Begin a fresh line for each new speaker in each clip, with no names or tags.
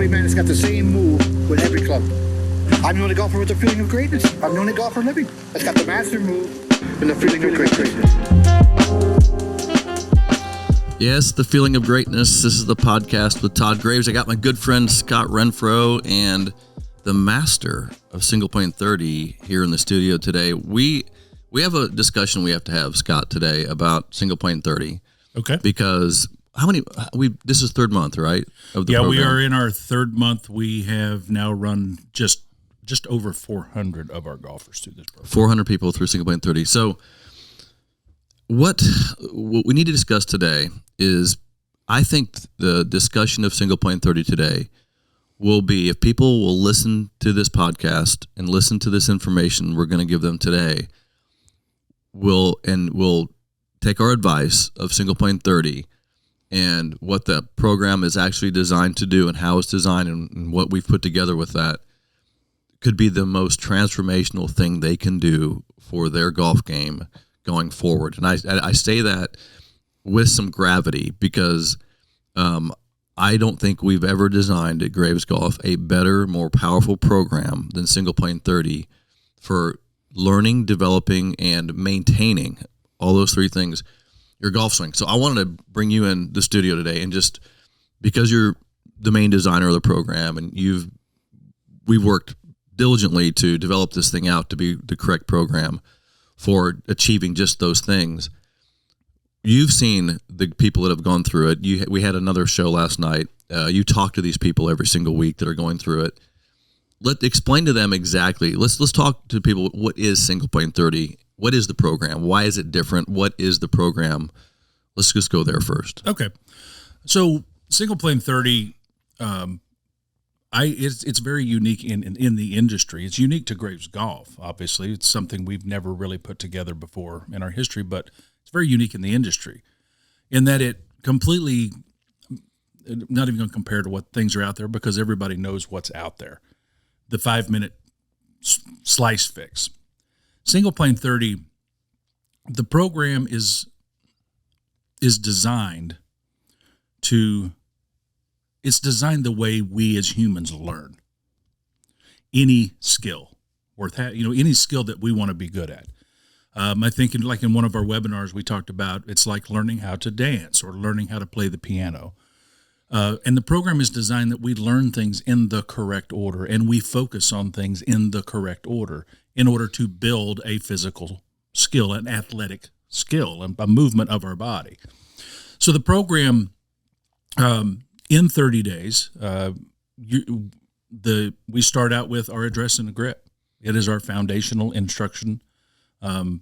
only man that's got the same move with every club. I'm the only golfer with the feeling of greatness. I'm the only golfer living that's got the master move and the feeling of greatness.
Yes, the feeling of greatness. This is the podcast with Todd Graves. I got my good friend Scott Renfrow and the master of single point 30 here in the studio today. We have a discussion we have to have, Scott, today about single point 30.
Okay.
Because this is third month, right? Of the program.
We are in our third month. We have now run just over 400 of our golfers through this program. 400
people through single point 30. So what we need to discuss today is, I think the discussion of single point 30 today will be, if people will listen to this podcast and listen to this information we're going to give them today, we'll take our advice of single point 30 and what the program is actually designed to do and how it's designed and what we've put together with that could be the most transformational thing they can do for their golf game going forward. And I say that with some gravity because I don't think we've ever designed at Graves Golf a better, more powerful program than single point 30 for learning, developing, and maintaining all those three things, your golf swing. So I wanted to bring you in the studio today, and just because you're the main designer of the program and we've worked diligently to develop this thing out to be the correct program for achieving just those things. You've seen the people that have gone through it. We had another show last night. You talk to these people every single week that are going through it. Explain to them exactly. Let's talk to people. What is single point 30? What is the program? Why is it different? What is the program? Let's just go there first.
Okay. So single point 30, it's very unique in the industry. It's unique to Graves Golf. Obviously, it's something we've never really put together before in our history, but it's very unique in the industry in that it completely, not even going to compare to what things are out there because everybody knows what's out there. The 5-minute slice fix. Single point 30, the program is designed it's designed the way we as humans learn any skill any skill that we want to be good at. I think like in one of our webinars we talked about, it's like learning how to dance or learning how to play the piano. And the program is designed that we learn things in the correct order and we focus on things in the correct order in order to build a physical skill, an athletic skill, a movement of our body. So the program, in 30 days, we start out with our address and a grip. It is our foundational instruction that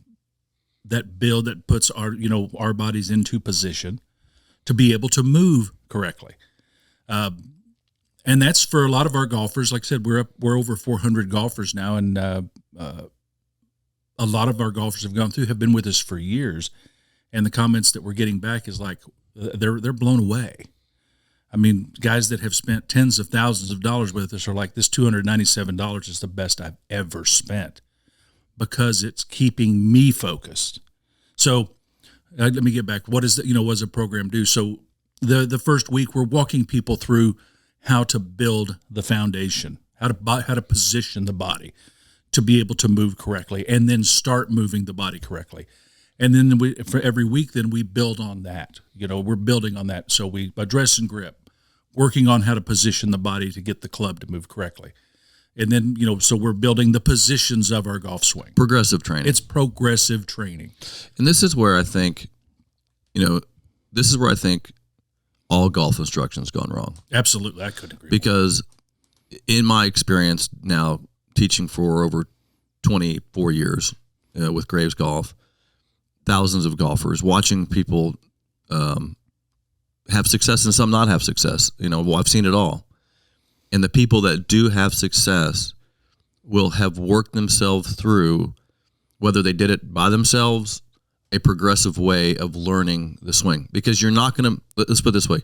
puts our bodies into position to be able to move correctly. And that's for a lot of our golfers. Like I said, we're over 400 golfers now, and a lot of our golfers have been with us for years. And the comments that we're getting back is like they're blown away. I mean, guys that have spent tens of thousands of dollars with us are like, this $297 is the best I've ever spent because it's keeping me focused. So let me get back. What does the program do? So the first week we're walking people through how to build the foundation, how to position the body to be able to move correctly, and then start moving the body correctly. And then for every week, then we build on that. We're building on that. So we address and grip, working on how to position the body to get the club to move correctly. And then, so we're building the positions of our golf swing.
Progressive training.
It's progressive training.
And this is where I think, all golf instruction's gone wrong.
Absolutely. I couldn't agree
because in my experience now, teaching for over 24 years with Graves Golf, thousands of golfers, watching people have success and some not have success. I've seen it all. And the people that do have success will have worked themselves through, whether they did it by themselves, a progressive way of learning the swing. Because you're not going to, let's put it this way,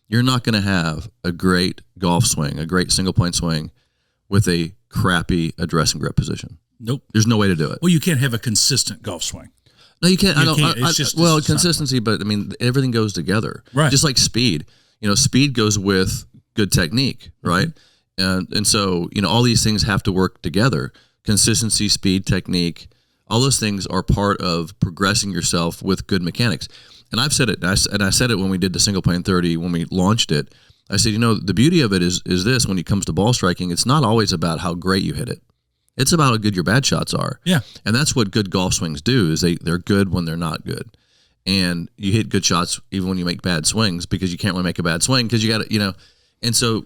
you're not going to have a great golf swing, a great single point swing with a crappy address and grip position.
Nope.
There's no way to do it.
Well, you can't have a consistent golf swing.
No, you can't.
It's
consistency, but I mean, everything goes together.
Right.
Just like speed. Speed goes with good technique, right? And so, all these things have to work together. Consistency, speed, technique, all those things are part of progressing yourself with good mechanics. And I've said it, and I said it when we did the single plane 30, when we launched it. I said, the beauty of it is this: when it comes to ball striking, it's not always about how great you hit it. It's about how good your bad shots are. Yeah. And that's what good golf swings do, is they're good when they're not good. And you hit good shots even when you make bad swings, because you can't really make a bad swing because you got to, and so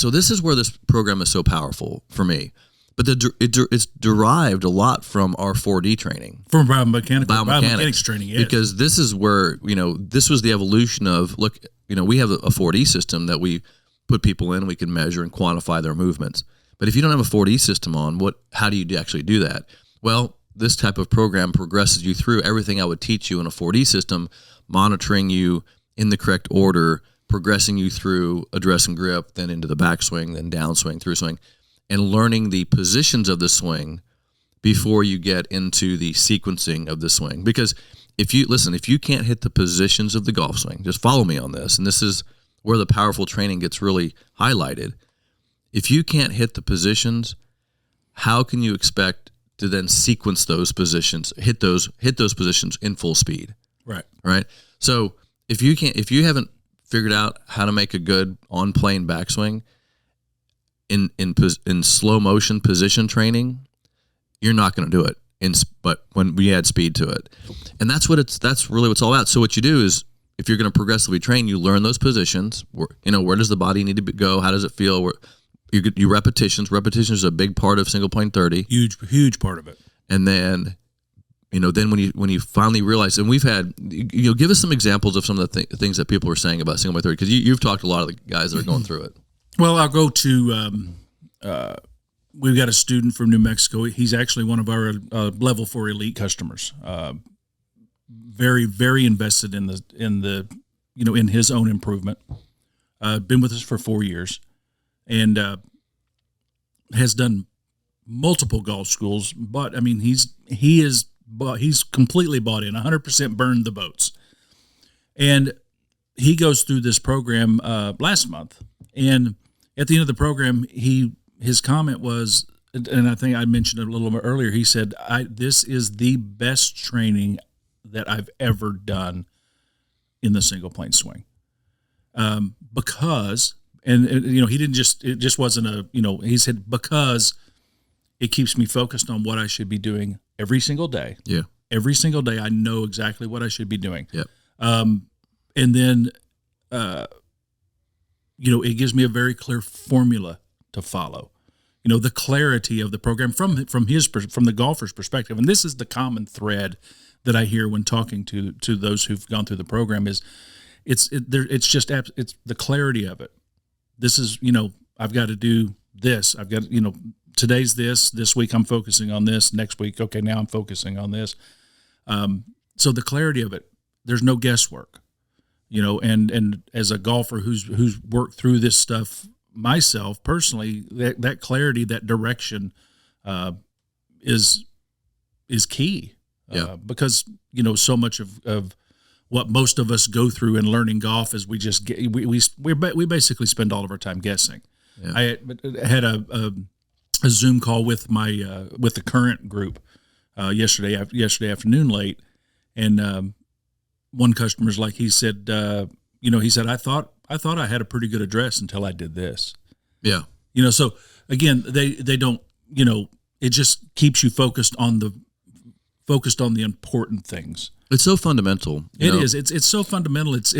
this is where this program is so powerful for me. But it's derived a lot from our 4D training.
From biomechanics training, yes.
Because this is where, this was the evolution of, look, we have a 4D system that we put people in, we can measure and quantify their movements. But if you don't have a 4D system on, how do you actually do that? Well, this type of program progresses you through everything I would teach you in a 4D system, monitoring you in the correct order, progressing you through address and grip, then into the backswing, then downswing, through swing, and learning the positions of the swing before you get into the sequencing of the swing. Because if you can't hit the positions of the golf swing, just follow me on this, and this is where the powerful training gets really highlighted. If you can't hit the positions, how can you expect to then sequence those positions, hit those positions in full speed? Right. So if you haven't figured out how to make a good on plane backswing in slow motion position training, you're not going to do it. But when we add speed to it, and that's really what it's all about. So what you do is, if you're going to progressively train, you learn those positions. Where does the body need to go? How does it feel? You repetitions. Repetitions is a big part of single plane 30.
Huge part of it.
And then, when you finally realize, and we've had, give us some examples of some of the things that people are saying about single plane 30, because you've talked to a lot of the guys that are going through it.
Well, I'll go to, we've got a student from New Mexico. He's actually one of our level 4 elite customers. Very, very invested in in his own improvement. Been with us for 4 years, and has done multiple golf schools. But I mean, he's completely bought in, 100% burned the boats, and he goes through this program last month. And at the end of the program, his comment was, and I think I mentioned it a little bit earlier, he said, this is the best training that I've ever done in the single plane swing. Because, and he didn't it just wasn't he said, because it keeps me focused on what I should be doing every single day.
Yeah.
Every single day, I know exactly what I should be doing.
Yeah.
And then, it gives me a very clear formula to follow. The clarity of the program from the golfer's perspective, and this is the common thread that I hear when talking to those who've gone through the program, is it's the clarity of it. This is, I've got to do this. I've got, today's this week I'm focusing on this. Next week, okay, now I'm focusing on this. So the clarity of it, there's no guesswork. And as a golfer who's worked through this stuff myself personally, that clarity, that direction, is key.
Yeah.
Because so much of what most of us go through in learning golf is we just we basically spend all of our time guessing. Yeah. I had a Zoom call with my with the current group yesterday afternoon late, and one customer's like, he said, he said, I thought I had a pretty good address until I did this.
Yeah.
So again, they don't, it just keeps you focused on the important things.
It's so fundamental.
It is. It's so fundamental. It's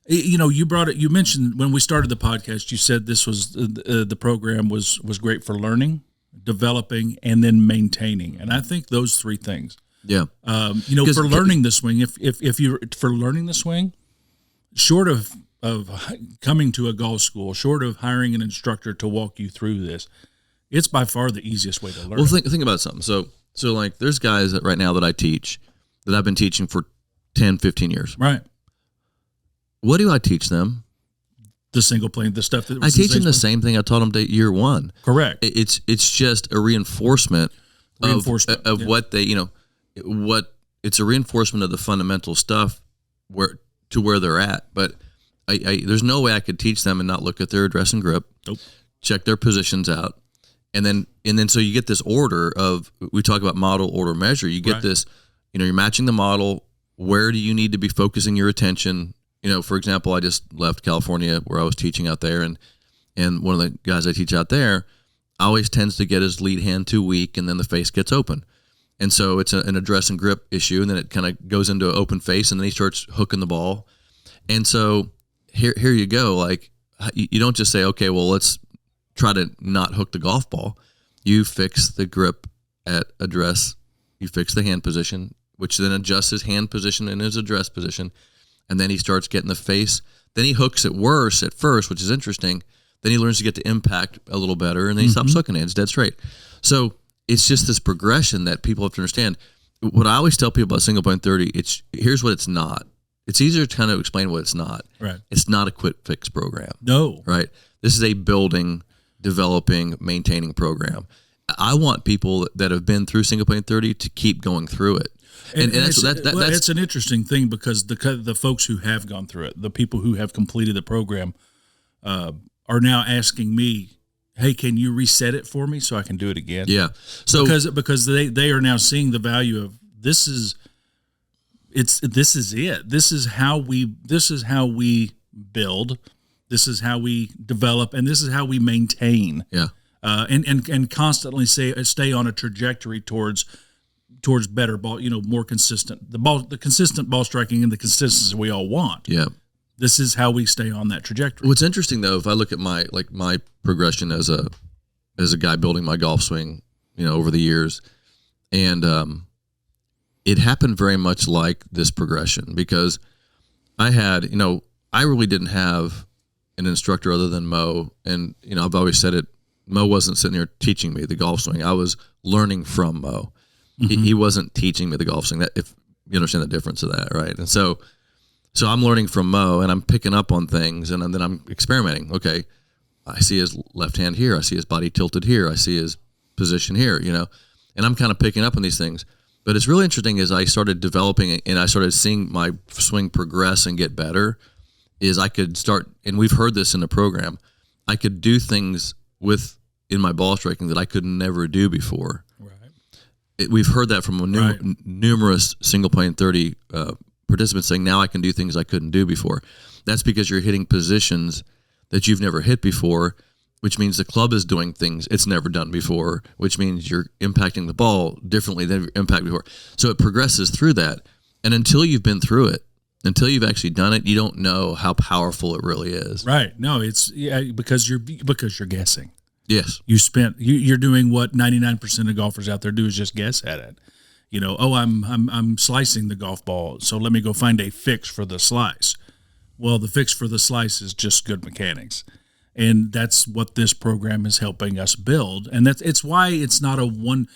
you brought it. You mentioned when we started the podcast, you said this was the program was great for learning, developing, and then maintaining. And I think those three things.
Yeah.
For learning the swing, if you're for learning the swing, short of coming to a golf school, short of hiring an instructor to walk you through this, it's by far the easiest way to learn.
Well, think about something. So like there's guys that right now that I teach, that I've been teaching for 10, 15 years.
Right.
What do I teach them?
The single plane, the stuff that
I teach them the same thing I taught them year one.
Correct.
It's just a reinforcement of what they, it's a reinforcement of the fundamental stuff where they're at. But there's no way I could teach them and not look at their address and grip,
Nope.
check their positions out. And then so you get this order of, we talk about model, order, measure. You get
Right.
this, you're matching the model. Where do you need to be focusing your attention? For example, I just left California where I was teaching out there, and one of the guys I teach out there always tends to get his lead hand too weak, and then the face gets open. And so it's an address and grip issue, and then it kind of goes into an open face, and then he starts hooking the ball. And so here you go. Like, you don't just say, okay, well, let's try to not hook the golf ball. You fix the grip at address. You fix the hand position, which then adjusts his hand position and his address position. And then he starts getting the face. Then he hooks it worse at first, which is interesting. Then he learns to get the impact a little better, and then he stops hooking it. It's dead straight. So it's just this progression that people have to understand. What I always tell people about single point 30, here's what it's not. It's easier to kind of explain what it's not.
Right.
It's not a quick fix program.
No.
Right. This is a building, developing, maintaining program. I want people that have been through single point 30 to keep going through it. And that's
it's an interesting thing, because the folks who have gone through it, the people who have completed the program, are now asking me, "Hey, can you reset it for me so I can do it again?"
Yeah. So
because they are now seeing the value of this is it. This is how we build. This is how we develop, and this is how we maintain.
Yeah.
And constantly stay on a trajectory towards better ball, more consistent. The consistent ball striking and the consistency we all want.
Yeah.
This is how we stay on that trajectory.
What's interesting though, if I look at my progression as a guy building my golf swing, over the years, and it happened very much like this progression, because I had, I really didn't have an instructor other than Mo, and I've always said it. Mo wasn't sitting there teaching me the golf swing. I was learning from Mo. He wasn't teaching me the golf swing. That, if you understand the difference of that, right? And so I'm learning from Mo, and I'm picking up on things, and then I'm experimenting. Okay, I see his left hand here. I see his body tilted here. I see his position here, and I'm kind of picking up on these things. But it's really interesting as I started developing and I started seeing my swing progress and get better, is I could start, and we've heard this in the program, I could do things in my ball striking that I could never do before. Right. We've heard that from numerous single point 30 participants saying, now I can do things I couldn't do before. That's because you're hitting positions that you've never hit before, which means the club is doing things it's never done before, which means you're impacting the ball differently than you've impacted before. So it progresses through that. And until you've been through it, until you've actually done it, you don't know how powerful it really is.
Right. No, it's because you're guessing.
Yes.
You're doing what 99% of golfers out there do, is just guess at it. I'm slicing the golf ball, so let me go find a fix for the slice. Well, the fix for the slice is just good mechanics. And that's what this program is helping us build. And it's why it's not a one-time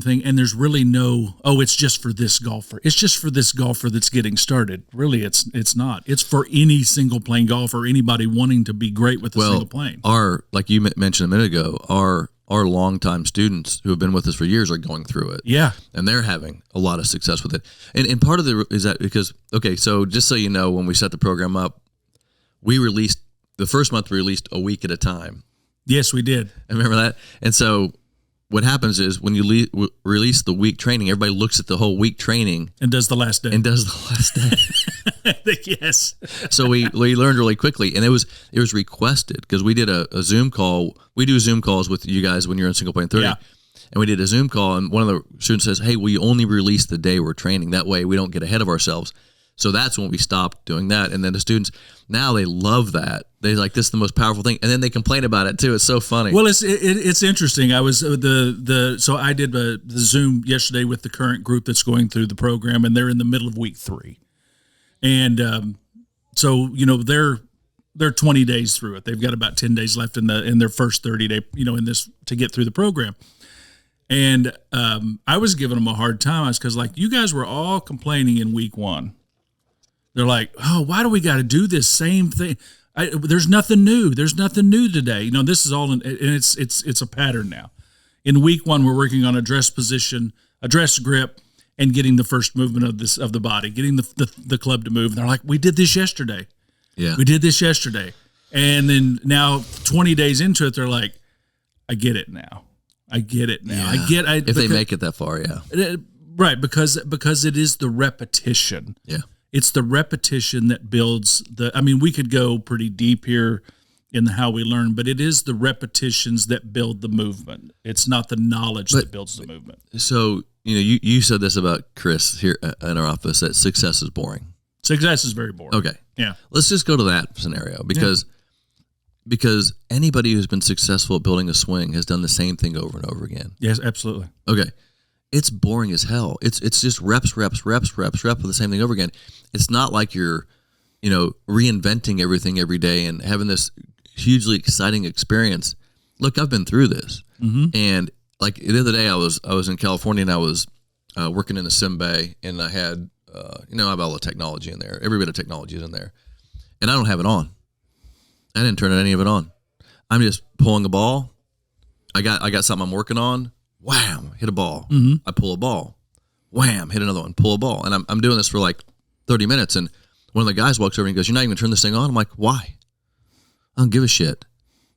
thing, and there's really no, it's just for this golfer. It's just for this golfer that's getting started. Really, it's not. It's for any single plane golfer, anybody wanting to be great with a single plane.
Like you mentioned a minute ago, our longtime students who have been with us for years are going through it.
Yeah.
And they're having a lot of success with it. And part of is that because, okay, so just so you know, when we set the program up, the first month we released a week at a time.
Yes, we did.
I remember that. And so what happens is when you release the week training, everybody looks at the whole week training
and does the last day. Yes.
So we learned really quickly, and it was requested because we did a Zoom call. We do Zoom calls with you guys when you're in single point 30. Yeah. And we did a Zoom call, and one of the students says, "Hey, we only release the day we're training. That way we don't get ahead of ourselves." So that's when we stopped doing that. And then the students, now they love that. They like, this is the most powerful thing. And then they complain about it too. It's so funny.
Well, it's interesting. I was so I did the Zoom yesterday with the current group that's going through the program, and they're in the middle of week 3. And so, they're 20 days through it. They've got about 10 days left in their first 30 day, in this to get through the program. And I was giving them a hard time. I was because you guys were all complaining in week 1. They're like, "Oh, why do we got to do this same thing? There's nothing new. There's nothing new today." This is all, and it's a pattern now. In week 1, we're working on address position, address grip, and getting the first movement of the body, getting the club to move. And they're like, we did this yesterday.
Yeah.
We did this yesterday. And then now 20 days into it, they're like, I get it now. I get it now.
Yeah. If they make it that far, yeah.
Right, because it is the repetition.
Yeah.
It's the repetition that builds we could go pretty deep here in how we learn, but it is the repetitions that build the movement. It's not the knowledge that builds the movement.
So, you said this about Chris here in our office, that success is boring.
Success is very boring.
Okay.
Yeah.
Let's just go to that scenario because anybody who's been successful at building a swing has done the same thing over and over again.
Yes, absolutely.
Okay. It's boring as hell. It's just reps with the same thing over again. It's not like you're, reinventing everything every day and having this hugely exciting experience. Look, I've been through this.
Mm-hmm.
And like the other day I was in California and I was working in the sim bay and I had, I have all the technology in there. Every bit of technology is in there. And I don't have it on. I didn't turn any of it on. I'm just pulling a ball. I got something I'm working on. Wham, hit a ball.
Mm-hmm.
I pull a ball. Wham, hit another one, pull a ball. And I'm doing this for like 30 minutes. And one of the guys walks over and goes, "You're not even going to turn this thing on?" I'm like, "Why? I don't give a shit.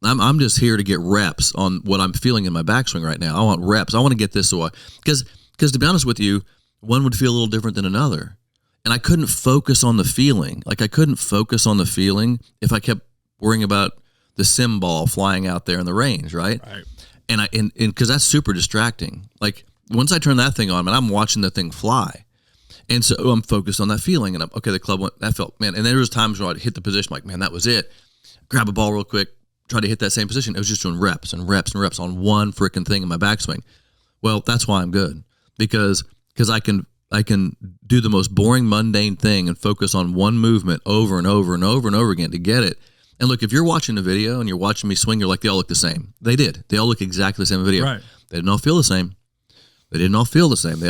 I'm just here to get reps on what I'm feeling in my backswing right now. I want reps. I want to get this because to be honest with you, one would feel a little different than another. And I couldn't focus on the feeling. Like I couldn't focus on the feeling if I kept worrying about the sim ball flying out there in the range, right?
Right.
And because that's super distracting. Like once I turn that thing on, man, I'm watching the thing fly. And so I'm focused on that feeling. And the club went, that felt, man. And there was times where I'd hit the position like, man, that was it. Grab a ball real quick, try to hit that same position. It was just doing reps and reps and reps on one freaking thing in my backswing. Well, that's why I'm good because I can do the most boring, mundane thing and focus on one movement over and over and over and over again to get it. And look, if you're watching a video and you're watching me swing, you're like, they all look the same. They did. They all look exactly the same in the video.
Right.
They didn't all feel the same. They didn't all feel the same.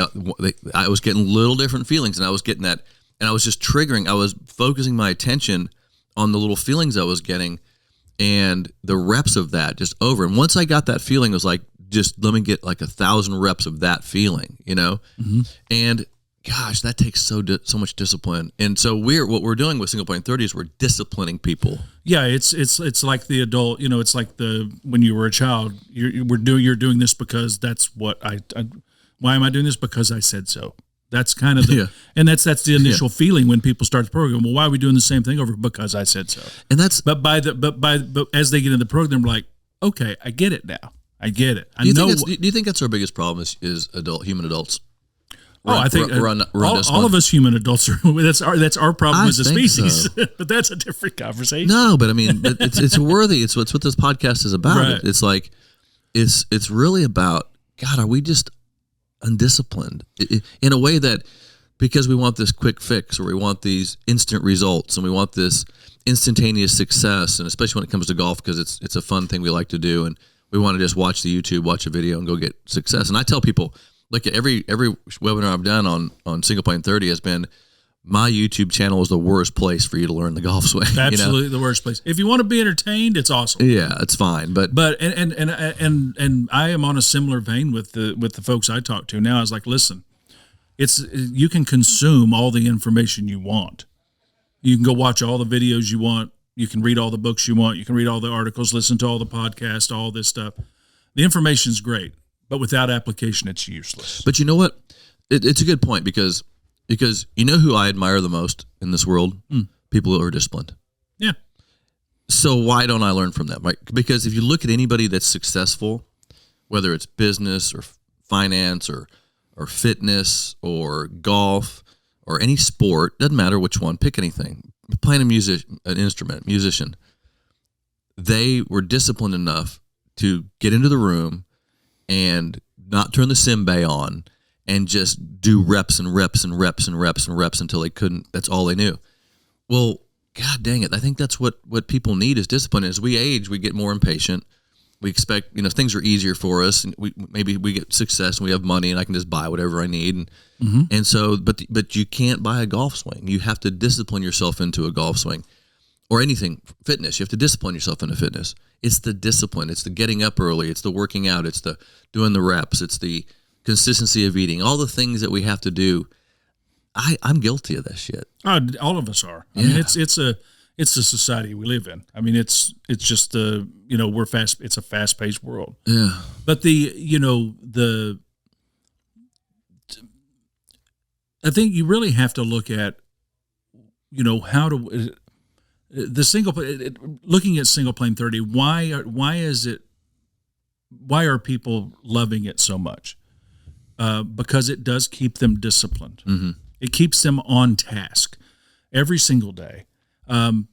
I was getting little different feelings, and I was getting that, and I was just triggering. I was focusing my attention on the little feelings I was getting, and the reps of that just over. And once I got that feeling, it was like, just let me get like 1,000 reps of that feeling,
Mm-hmm.
And gosh, that takes so much discipline. And so what we're doing with Single Point 30 is we're disciplining people.
Yeah, it's like the adult. It's like when you were a child. You're doing this because that's what why am I doing this? Because I said so. That's kind of and that's the initial feeling when people start the program. Well, why are we doing the same thing over? Because I said so.
And that's
but as they get in the program, we're like, okay, I get it now. I get it.
Do you think that's our biggest problem is human adults?
I think all of us human adults are. That's our problem as a species. So. But that's a different conversation.
No, but I mean, it's worthy. It's what this podcast is about. Right. It's like it's really about, God, are we just undisciplined in a way that because we want this quick fix or we want these instant results and we want this instantaneous success, and especially when it comes to golf because it's a fun thing we like to do and we want to just watch the YouTube, watch a video, and go get success. And I tell people. Look, every webinar I've done on Single Point 30 has been my YouTube channel is the worst place for you to learn the golf swing.
Absolutely the worst place. If you want to be entertained, it's awesome.
Yeah, it's fine. But
and I am on a similar vein with the folks I talk to now. I was like, listen, you can consume all the information you want. You can go watch all the videos you want. You can read all the books you want. You can read all the articles, listen to all the podcasts, all this stuff. The information's great. But without application, it's useless.
But you know what? It's a good point because you know who I admire the most in this world? People who are disciplined.
Yeah.
So why don't I learn from them? Right? Because if you look at anybody that's successful, whether it's business or finance or fitness or golf or any sport, doesn't matter which one, pick anything. Playing an instrument, musician, they were disciplined enough to get into the room and not turn the sim bay on and just do reps and reps and reps and reps and reps until they couldn't. That's all they knew. Well, God dang it. I think that's what people need is discipline. As we age, we get more impatient. We expect, things are easier for us. And maybe we get success and we have money and I can just buy whatever I need. And so, but you can't buy a golf swing. You have to discipline yourself into a golf swing. Or anything, fitness. You have to discipline yourself into fitness. It's the discipline. It's the getting up early. It's the working out. It's the doing the reps. It's the consistency of eating, all the things that we have to do. I'm guilty of that shit.
All of us are. I mean, it's a society we live in. I mean, it's just it's a fast paced world.
Yeah.
But I think you really have to look at, how to looking at single plane 30. Why are people loving it so much? Because it does keep them disciplined.
Mm-hmm.
It keeps them on task every single day. And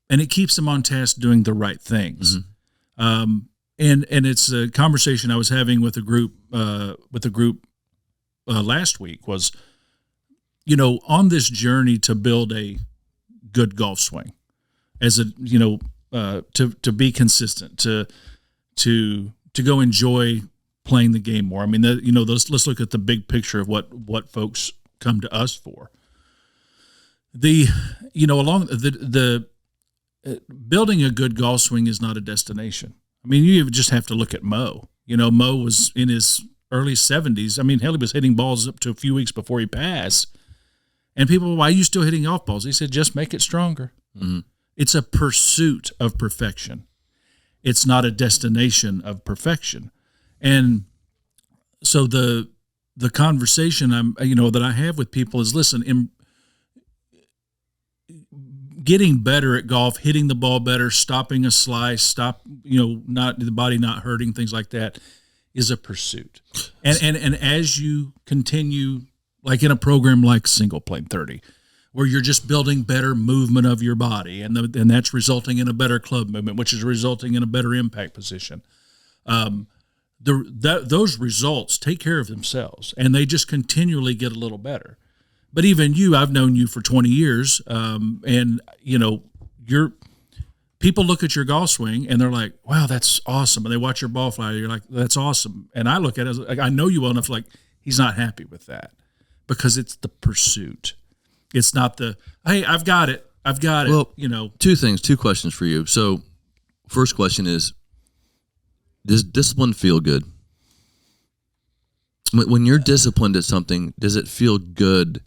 it keeps them on task doing the right things. Mm-hmm. And it's a conversation I was having with a group last week was, on this journey to build a good golf swing as to be consistent, to go enjoy playing the game more. I mean, let's look at the big picture of what folks come to us for. Building a good golf swing is not a destination. I mean, you just have to look at Mo. Mo was in his early 70s. I mean, hell, he was hitting balls up to a few weeks before he passed. And people, why are you still hitting golf balls? He said, just make it stronger. Mm-hmm. It's a pursuit of perfection. It's not a destination of perfection. And so the conversation that I have with people is, listen, getting better at golf, hitting the ball better, stopping a slice, not the body not hurting, things like that, is a pursuit. And as you continue, like in a program like Single Plane 30, where you're just building better movement of your body, and that's resulting in a better club movement, which is resulting in a better impact position. Those results take care of themselves, and they just continually get a little better. But even I've known you for 20 years, and people look at your golf swing and they're like, wow, that's awesome. And they watch your ball fly. You're like, that's awesome. And I look at it as, like, I know you well enough, like, he's not happy with that, because it's the pursuit. It's not the, hey, I've got it.
Well, two questions for you. So first question is, does discipline feel good? When you're disciplined at something, does it feel good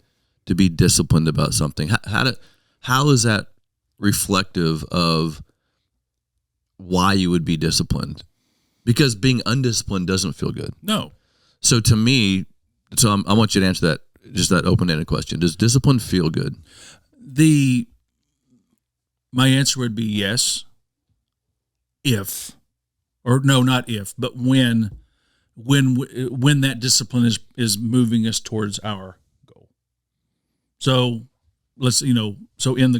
to be disciplined about something? How is that reflective of why you would be disciplined? Because being undisciplined doesn't feel good.
No.
So to me, I want you to answer that, just that open-ended question. Does discipline feel good? My answer would be yes. Not if, but when that discipline is moving us towards our goal. So let's, so in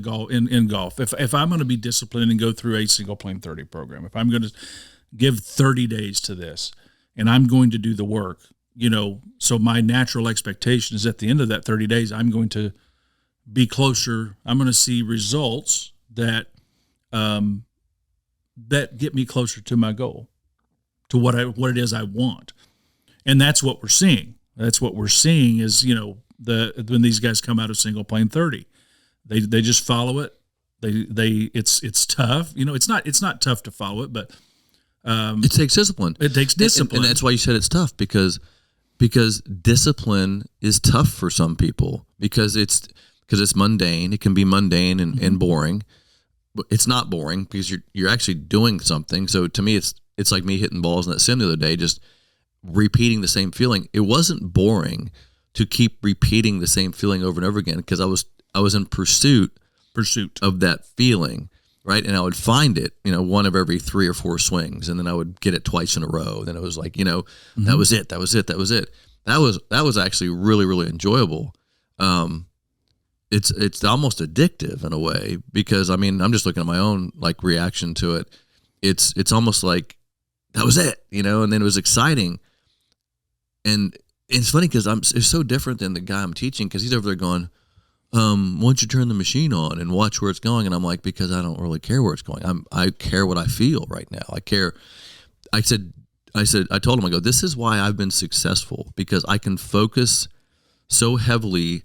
golf, if I'm going to be disciplined and go through a Single Plane 30 program, if I'm going to give 30 days to this and I'm going to do the work, so my natural expectation is at the end of that 30 days, I'm going to be closer. I'm going to see results that get me closer to my goal, to what it is I want. And that's what we're seeing. That's what we're seeing is, when these guys come out of Single Plane 30, they just follow it. It's tough. It's not tough to follow it, but it takes discipline.
It takes discipline.
And that's why you said it's tough, because discipline is tough for some people, because it's mundane. It can be mundane and boring. But it's not boring because you're actually doing something. So to me, it's like me hitting balls in that sim the other day, just repeating the same feeling. It wasn't boring to keep repeating the same feeling over and over again, because I was in pursuit of that feeling, right? And I would find it, one of every 3 or 4 swings, and then I would get it twice in a row. Then it was like,
mm-hmm.
that was it. That was actually really, really enjoyable. It's almost addictive in a way, because I'm just looking at my own reaction to it. It's almost like that was it, and then it was exciting. And it's funny because it's so different than the guy I'm teaching, because he's over there going, why don't you turn the machine on and watch where it's going? And I'm like, because I don't really care where it's going. I care what I feel right now. I care. I told him, I go, this is why I've been successful, because I can focus so heavily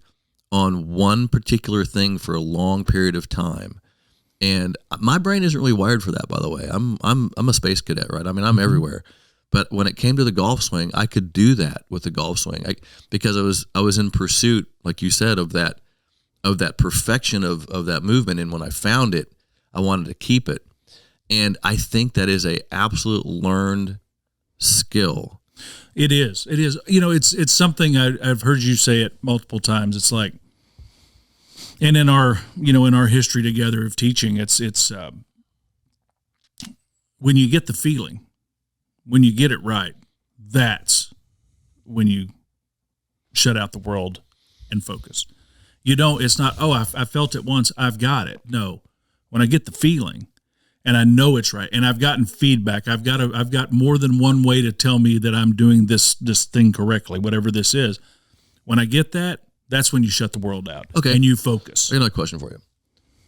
on one particular thing for a long period of time. And my brain isn't really wired for that, by the way. I'm a space cadet, right? I'm
mm-hmm.
everywhere, But when it came to the golf swing, I could do that with the golf swing because I was in pursuit, like you said, of that perfection of that movement. And when I found it, I wanted to keep it. And I think that is a absolute learned skill.
It is. It's something I've heard you say it multiple times. It's like, and in our history together of teaching, it's when you get the feeling, when you get it right, that's when you shut out the world and focus. It's not, oh, I felt it once, I've got it. No, when I get the feeling and I know it's right, and I've gotten feedback, I've got more than one way to tell me that I'm doing this thing correctly, whatever this is. When I get that, that's when you shut the world out.
Okay.
And you focus.
Another question for you.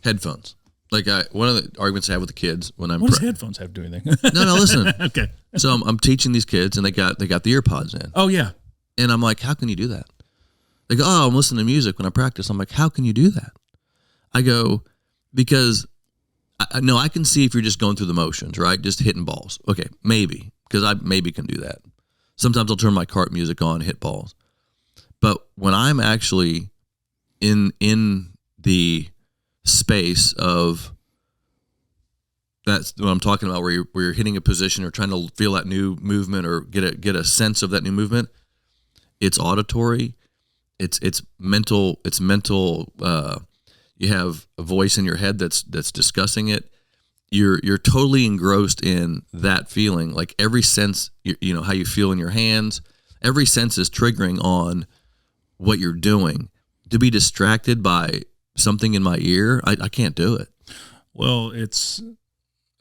Headphones. Like one of the arguments I have with the kids when I'm
what does headphones have to do anything?
No, listen.
Okay.
So I'm teaching these kids, and they got the ear pods in.
Oh yeah.
And I'm like, how can you do that? They go, oh, I'm listening to music when I practice. I'm like, how can you do that? I go, because I can see if you're just going through the motions, right? Just hitting balls. Okay, maybe, because I maybe can do that. Sometimes I'll turn my cart music on, hit balls. But when I'm actually in the space of, that's what I'm talking about, where you're hitting a position or trying to feel that new movement or get a sense of that new movement, it's auditory, it's mental, you have a voice in your head that's discussing it. You're totally engrossed in that feeling. Like every sense, you know how you feel in your hands, every sense is triggering on what you're doing. To be distracted by something in my ear, I can't do it.
Well, it's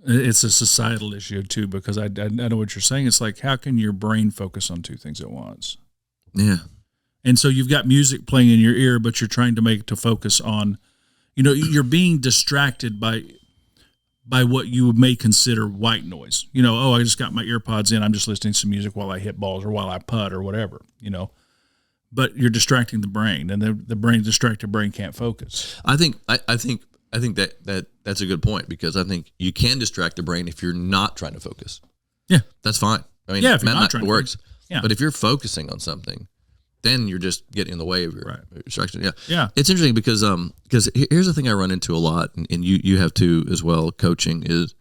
a societal issue too, because I know what you're saying. It's like, how can your brain focus on two things at once?
Yeah.
And so you've got music playing in your ear, but you're trying to focus on, you're being distracted by what you may consider white noise. I just got my ear pods in, I'm just listening to some music while I hit balls or while I putt or whatever, but you're distracting the brain, and the distracted brain can't focus.
I think that's a good point, because I think you can distract the brain if you're not trying to focus.
Yeah.
That's fine. I mean,
if you're not trying
it works.
Yeah.
But if you're focusing on something, then you're just getting in the way of your distraction. Yeah.
Yeah.
It's interesting because here's the thing I run into a lot, and you have too as well, coaching is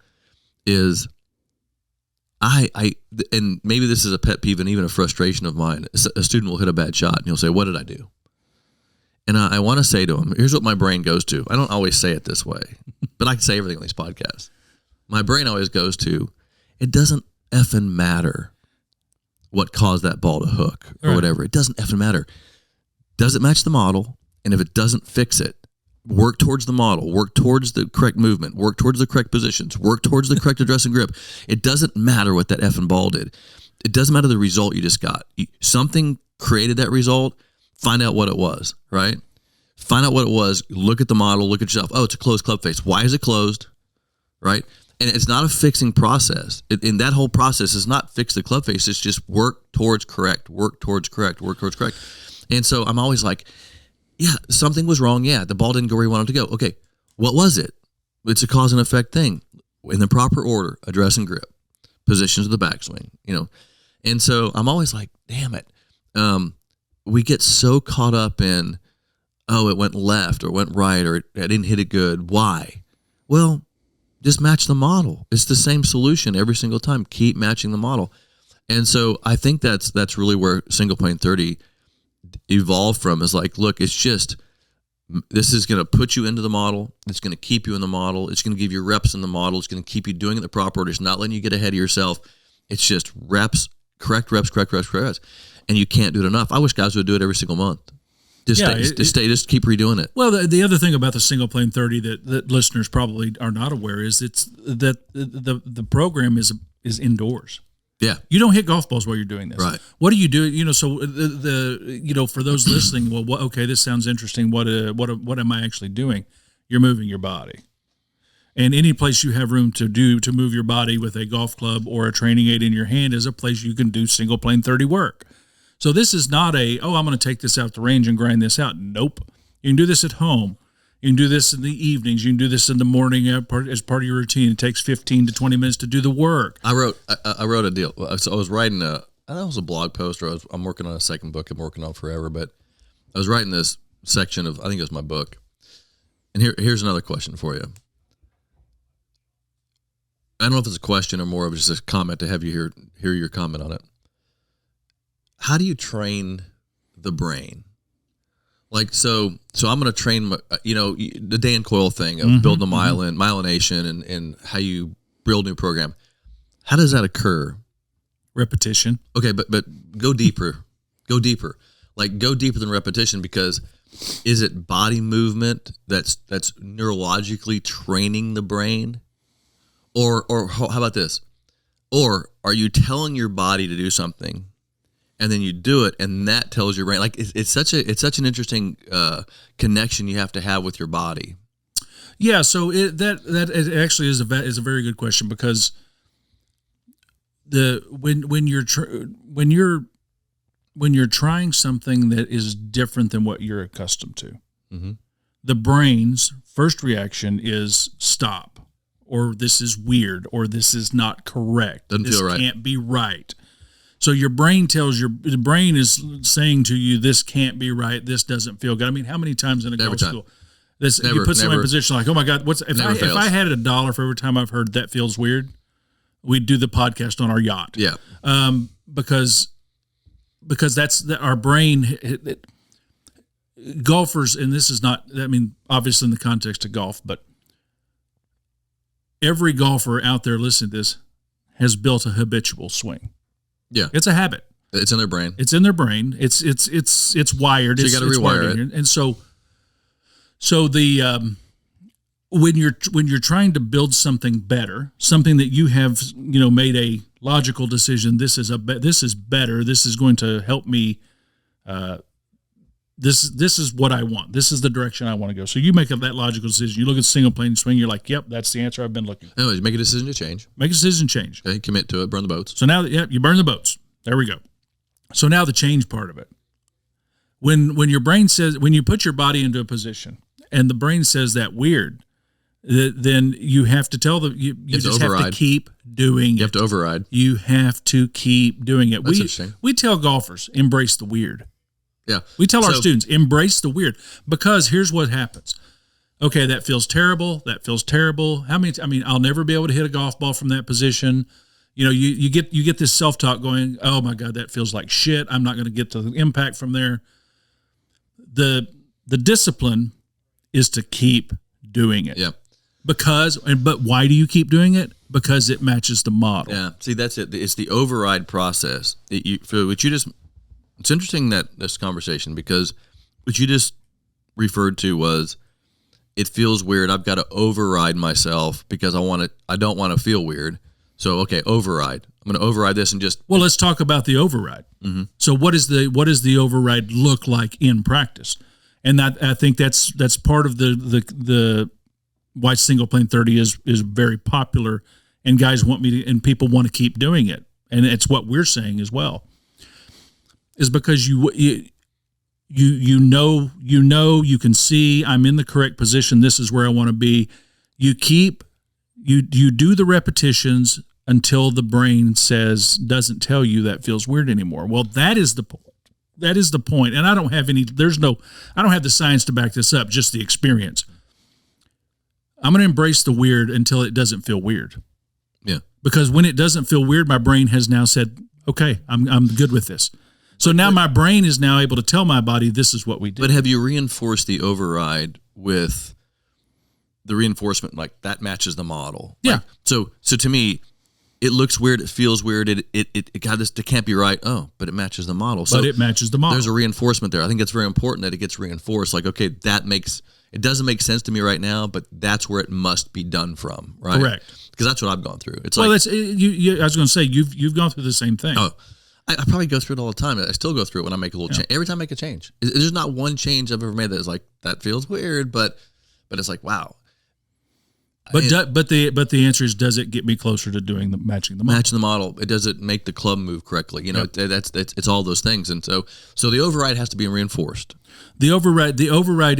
I and maybe this is a pet peeve and even a frustration of mine. A student will hit a bad shot and he'll say, what did I do? And I want to say to him, here's what my brain goes to. I don't always say it this way, but I can say everything on these podcasts. My brain always goes to, it doesn't effing matter what caused that ball to hook or whatever. It doesn't effing matter. Does it match the model? And if it doesn't, fix it. Work towards the model. Work towards the correct movement. Work towards the correct positions. Work towards the correct address and grip. It doesn't matter what that effing ball did. It doesn't matter the result you just got. Something created that result. Find out what it was, right? Find out what it was. Look at the model. Look at yourself. Oh, it's a closed club face. Why is it closed? Right? And it's not a fixing process. In that whole process is not fix the club face. It's just work towards correct. Work towards correct. Work towards correct. And so I'm always like, yeah, something was wrong. Yeah, the ball didn't go where you wanted it to go. Okay, what was it? It's a cause and effect thing. In the proper order, address and grip, positions of the backswing, And so I'm always like, damn it. We get so caught up in, oh, it went left or went right or I didn't hit it good. Why? Well, just match the model. It's the same solution every single time. Keep matching the model. And so I think that's really where single plane 30 evolved from, is like, look, it's just, this is going to put you into the model. It's going to keep you in the model. It's going to give you reps in the model. It's going to keep you doing it the proper order. It's not letting you get ahead of yourself. It's just correct reps. And you can't do it enough. I wish guys would do it every single month. Just keep redoing it.
Well, the other thing about the single plane 30 that listeners probably are not aware is it's that the program is indoors.
Yeah.
You don't hit golf balls while you're doing this.
Right.
What do you do? So for those listening, well, okay, this sounds interesting. What am I actually doing? You're moving your body. And any place you have room to move your body with a golf club or a training aid in your hand is a place you can do single plane 30 work. So this is not I'm going to take this out the range and grind this out. Nope. You can do this at home. You can do this in the evenings. You can do this in the morning as part of your routine. It takes 15 to 20 minutes to do the work.
I wrote a deal. So I was writing I don't know, it was a blog post, or I'm working on a second book I'm working on forever, but I was writing this section of, I think it was my book. And here's another question for you. I don't know if it's a question or more of just a comment to have you hear your comment on it. How do you train the brain? Like, so I'm going to train, the Dan Coyle thing of building the myelination and how you build a new program. How does that occur?
Repetition.
Okay, but go deeper. Go deeper. Like, go deeper than repetition, because is it body movement that's neurologically training the brain? Or how about this? Or are you telling your body to do something, and then you do it, and that tells your brain? Like, it's such an interesting connection you have to have with your body.
Yeah. So that actually is a very good question, because when you're trying something that is different than what you're accustomed to, the brain's first reaction is stop, or this is weird, or this is not correct.
Doesn't
this
feel right.
Can't be right. So your brain the brain is saying to you, this can't be right. This doesn't feel good. I mean, how many times in a golf school you put someone in a position like, oh my God, if I had $1 for every time I've heard that feels weird, we'd do the podcast on our yacht.
Yeah.
Because that's our brain. Golfers, and this is not, I mean, obviously in the context of golf, but every golfer out there listening to this has built a habitual swing.
Yeah.
It's a habit.
It's in their brain.
It's in their brain. It's wired.
So you got to rewire it.
And so the when you're trying to build something better, something that you have made a logical decision, this is better. This is going to help me. This is what I want. This is the direction I want to go. So you make that logical decision. You look at single plane swing. You're like, yep, that's the answer I've been looking for.
Anyways, make a decision to change.
Make a decision, change.
Okay, commit to it. Burn the boats.
So now, you burn the boats. There we go. So now the change part of it. When your brain says, when you put your body into a position and the brain says that weird, then you have to tell you just have to keep doing it.
You have to override.
You have to keep doing it.
That's interesting.
We tell golfers, embrace the weird.
Yeah.
We tell our students, embrace the weird, because here's what happens. Okay, that feels terrible. That feels terrible. I'll never be able to hit a golf ball from that position. You get this self-talk going, oh my God, that feels like shit. I'm not going to get to the impact from there. The discipline is to keep doing it.
Yeah.
But why do you keep doing it? Because it matches the model.
Yeah. See, that's it. It's the override process. It's interesting that this conversation, because what you just referred to was, it feels weird. I've got to override myself because I don't want to feel weird. So, okay, override. I'm going to override this and just. Well,
let's talk about the override. Mm-hmm. So what does the override look like in practice? And I think that's part of the why single plane 30 is very popular, and guys and people want to keep doing it. And it's what we're saying as well. Is because you can see I'm in the correct position. This is where I want to be. You do the repetitions until the brain doesn't tell you that feels weird anymore. Well, that is the point. And I don't have the science to back this up, just the experience. I'm going to embrace the weird until it doesn't feel weird.
Yeah.
Because when it doesn't feel weird, my brain has now said, okay, I'm good with this. So now my brain is now able to tell my body this is what we do.
But have you reinforced the override with the reinforcement, like that matches the model?
Yeah.
Like, so to me, it looks weird. It feels weird. It can't be right. Oh, but it matches the model. So
but it matches the model.
There's a reinforcement there. I think it's very important that it gets reinforced. Like, okay, it doesn't make sense to me right now, but that's where it must be done from, right?
Correct.
Because that's what I've gone through. It's
I was going to say you've gone through the same thing.
Oh. I probably go through it all the time. I still go through it when I make a little change. Every time I make a change, there's not one change I've ever made that is like, that feels weird, but it's like, wow.
But the answer is, does it get me closer to doing the matching the model?
Matching the model. It does it make the club move correctly. You know, that's it's all those things. And so the override has to be reinforced.
The override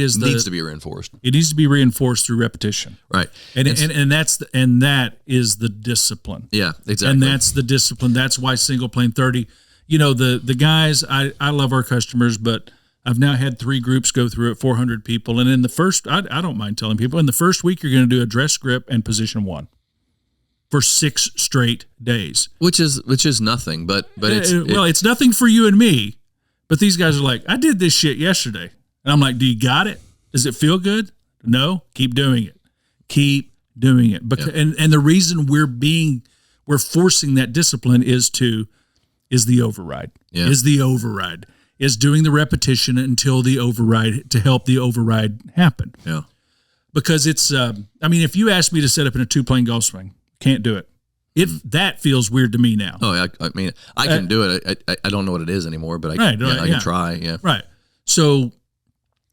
needs
to be reinforced.
It needs to be reinforced through repetition.
Right.
And that is the discipline.
Yeah, exactly.
And that's the discipline. That's why single plane 30. You know, the guys, I love our customers, but I've now had 3 groups go through it, 400 people. And in the first, I don't mind telling people, in the first week, you're going to do address grip and position 1 for 6 straight days.
Which is nothing, but
it's nothing for you and me. But these guys are like, I did this shit yesterday. And I'm like, do you got it? Does it feel good? No, keep doing it. Keep doing it. Because, and the reason we're forcing that discipline is the override.
Yeah.
Is doing the repetition until the override, to help the override happen.
Yeah.
Because it's, if you ask me to set up in a 2-plane golf swing, can't do it. That feels weird to me now.
Oh, I can do it. I don't know what it is anymore, but I can try. Yeah.
Right. So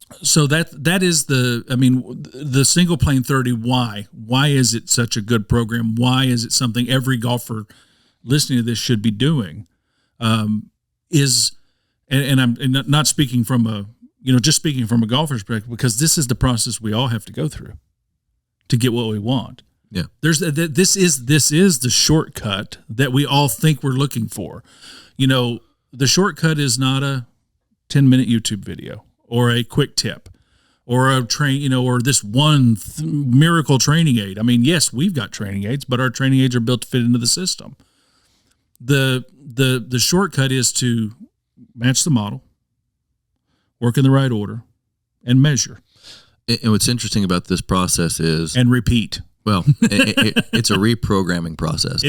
that is the single plane 30. Why is it such a good program? Why is it something every golfer listening to this should be doing? I'm not speaking from just speaking from a golfer's perspective, because this is the process we all have to go through to get what we want.
Yeah.
This is the shortcut that we all think we're looking for. You know, the shortcut is not a 10-minute YouTube video or a quick tip or a or this one miracle training aid. I mean, yes, we've got training aids, but our training aids are built to fit into the system. The shortcut is to match the model, work in the right order, and measure.
And what's interesting about this process is...
And repeat.
Well, it's a reprogramming process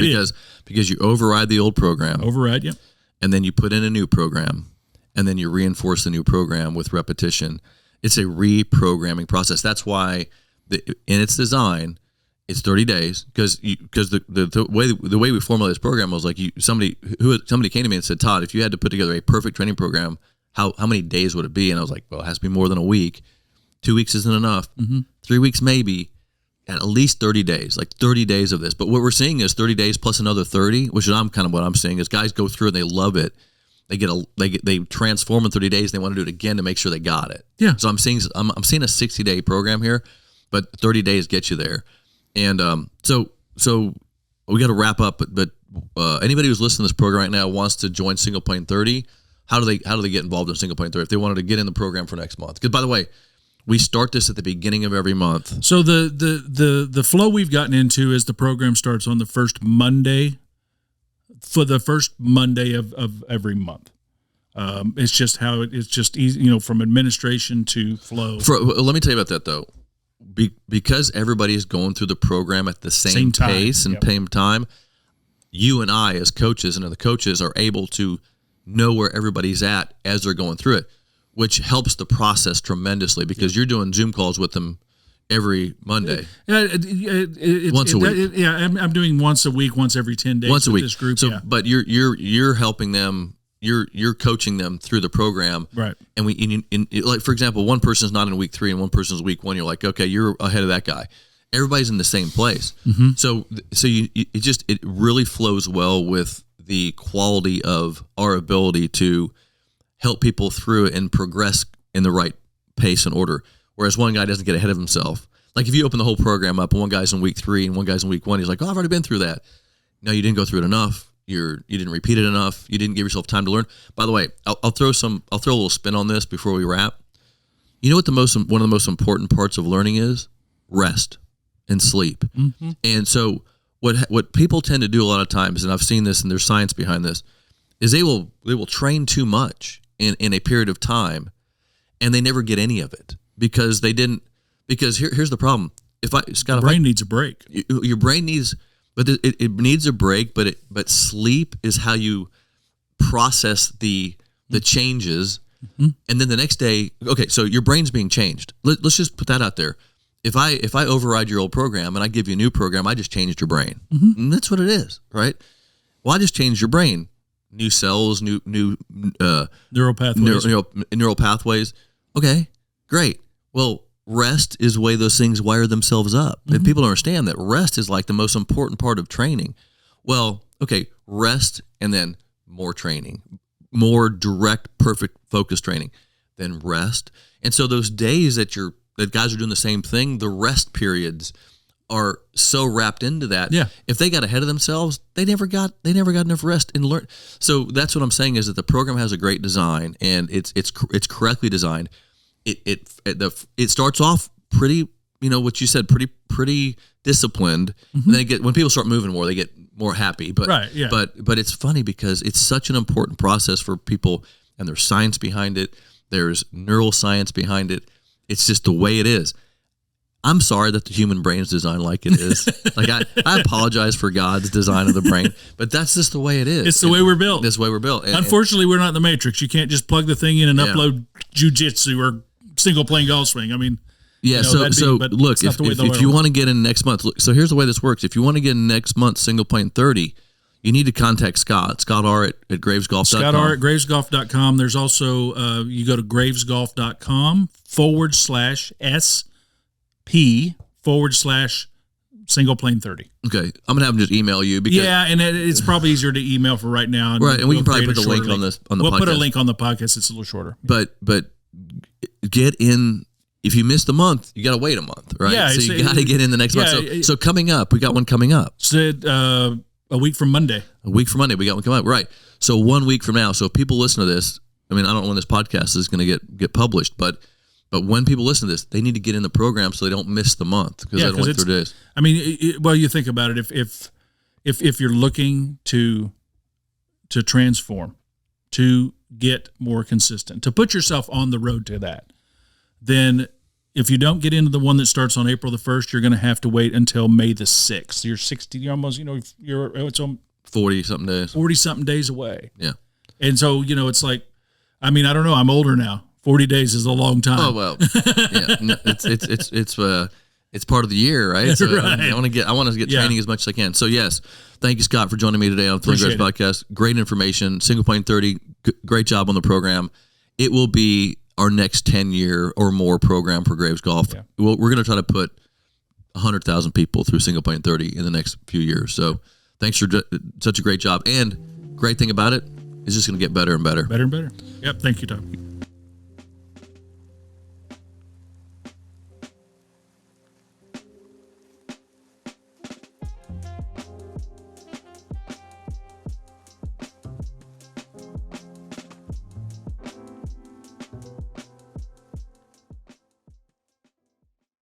because you override the old program.
Yep.
And then you put in a new program, and then you reinforce the new program with repetition. It's a reprogramming process. That's why in its design, it's 30 days because the way we formulated this program was like somebody came to me and said, Todd, if you had to put together a perfect training program, how many days would it be? And I was like, well, it has to be more than a week. 2 weeks isn't enough. 3 weeks maybe. At least 30 days, like 30 days of this. But what we're seeing is 30 days plus another 30, which is what I'm seeing is guys go through and they love it. They transform in 30 days. And they want to do it again to make sure they got it.
Yeah.
So I'm seeing a 60-day program here, but 30 days gets you there. And so we got to wrap up. But anybody who's listening to this program right now wants to join Single Plane 30. How do they get involved in Single Plane 30 if they wanted to get in the program for next month? Because by the way, we start this at the beginning of every month.
So the flow we've gotten into is the program starts on the first Monday, for the first Monday of every month. It's just how it's just easy, from administration to flow.
Let me tell you about that though. Because everybody is going through the program at the same pace and same time, you and I as coaches and the coaches are able to know where everybody's at as they're going through it, which helps the process tremendously because you're doing Zoom calls with them every Monday. Once a week.
I'm doing once a week, once every 10 days.
Once a week.
This group.
So, but you're helping them. You're coaching them through the program,
right?
And like for example, one person's not in week 3 and one person's week 1. You're like, okay, you're ahead of that guy. Everybody's in the same place. Mm-hmm. So it really flows well with the quality of our ability to help people through it and progress in the right pace and order. Whereas one guy doesn't get ahead of himself. Like if you open the whole program up and one guy's in week 3 and one guy's in week 1, he's like, oh, I've already been through that. No, you didn't go through it enough. You didn't repeat it enough. You didn't give yourself time to learn. By the way, I'll throw a little spin on this before we wrap. You know what one of the most important parts of learning is? Rest and sleep. Mm-hmm. And so what people tend to do a lot of times, and I've seen this and there's science behind this, is they will train too much in a period of time and they never get any of it because here's the problem. Scott,
brain needs a break.
Your brain needs, but it needs a break, but sleep is how you process the changes. Mm-hmm. And then the next day, okay, so your brain's being changed. Let's just put that out there. If I override your old program and I give you a new program, I just changed your brain. Mm-hmm. And that's what it is, right? Well, I just changed your brain. New cells, new
neural pathways.
Neural pathways. Okay, great. Well, rest is the way those things wire themselves up. And people don't understand that rest is like the most important part of training. Well, okay, rest and then more training, more direct, perfect focus training, then rest. And so those days that guys are doing the same thing, the rest periods are so wrapped into that.
Yeah.
If they got ahead of themselves, they never got enough rest and learn. So that's what I'm saying is that the program has a great design and it's correctly designed. It starts off pretty, what you said, pretty disciplined. And then when people start moving more, they get more happy. But
right, yeah.
but it's funny because it's such an important process for people, and there's science behind it. There's neuroscience behind it. It's just the way it is. I'm sorry that the human brain is designed like it is. Like I apologize for God's design of the brain, but that's just the way it is.
It's the way we're built.
This way we're built.
Unfortunately, we're not in the Matrix. You can't just plug the thing in and upload jujitsu or single plane golf swing. I mean,
yeah. So look, if you want to get in next month, look, so here's the way this works. If you want to get in next month single plane 30, you need to contact Scott R at gravesgolf.com.
Scott R at gravesgolf.com. There's also, you go to gravesgolf.com/SP/single plane 30.
Okay. I'm going to have them just email you. Because,
and it's probably easier to email for right now.
Right. And we can probably put the link on the podcast.
We'll put a link on the podcast. It's a little shorter.
But get in. If you miss the month, you got to wait a month, right?
Yeah,
so you got to get in the next month. So coming up, we got one coming up.
Said a week from Monday.
A week from Monday, we got one coming up. Right. So 1 week from now. So if people listen to this, I mean, I don't know when this podcast is going to get published, but when people listen to this, they need to get in the program so they don't miss the month because they don't wait 3 days.
I mean, you think about it. If you're looking to transform, to get more consistent, to put yourself on the road to that, then if you don't get into the one that starts on April the 1st, you're going to have to wait until May the 6th. You're 60, you're almost, it's on
40 something days.
40 something days away.
Yeah.
And so, it's like, I mean, I don't know. I'm older now. 40 days is a long time.
Oh, well, yeah. No, it's part of the year, right? So
right.
I want to get training as much as I can. So yes, thank you, Scott, for joining me today on the Feeling Great podcast. Great information. Single plane 30. Great job on the program. It will be our next 10-year or more program for Graves Golf. Yeah. We're going to try to put 100,000 people through single plane 30 in the next few years. So thanks for such a great job. And great thing about it is just going to get better and better.
Better and better. Yep. Thank you, Todd.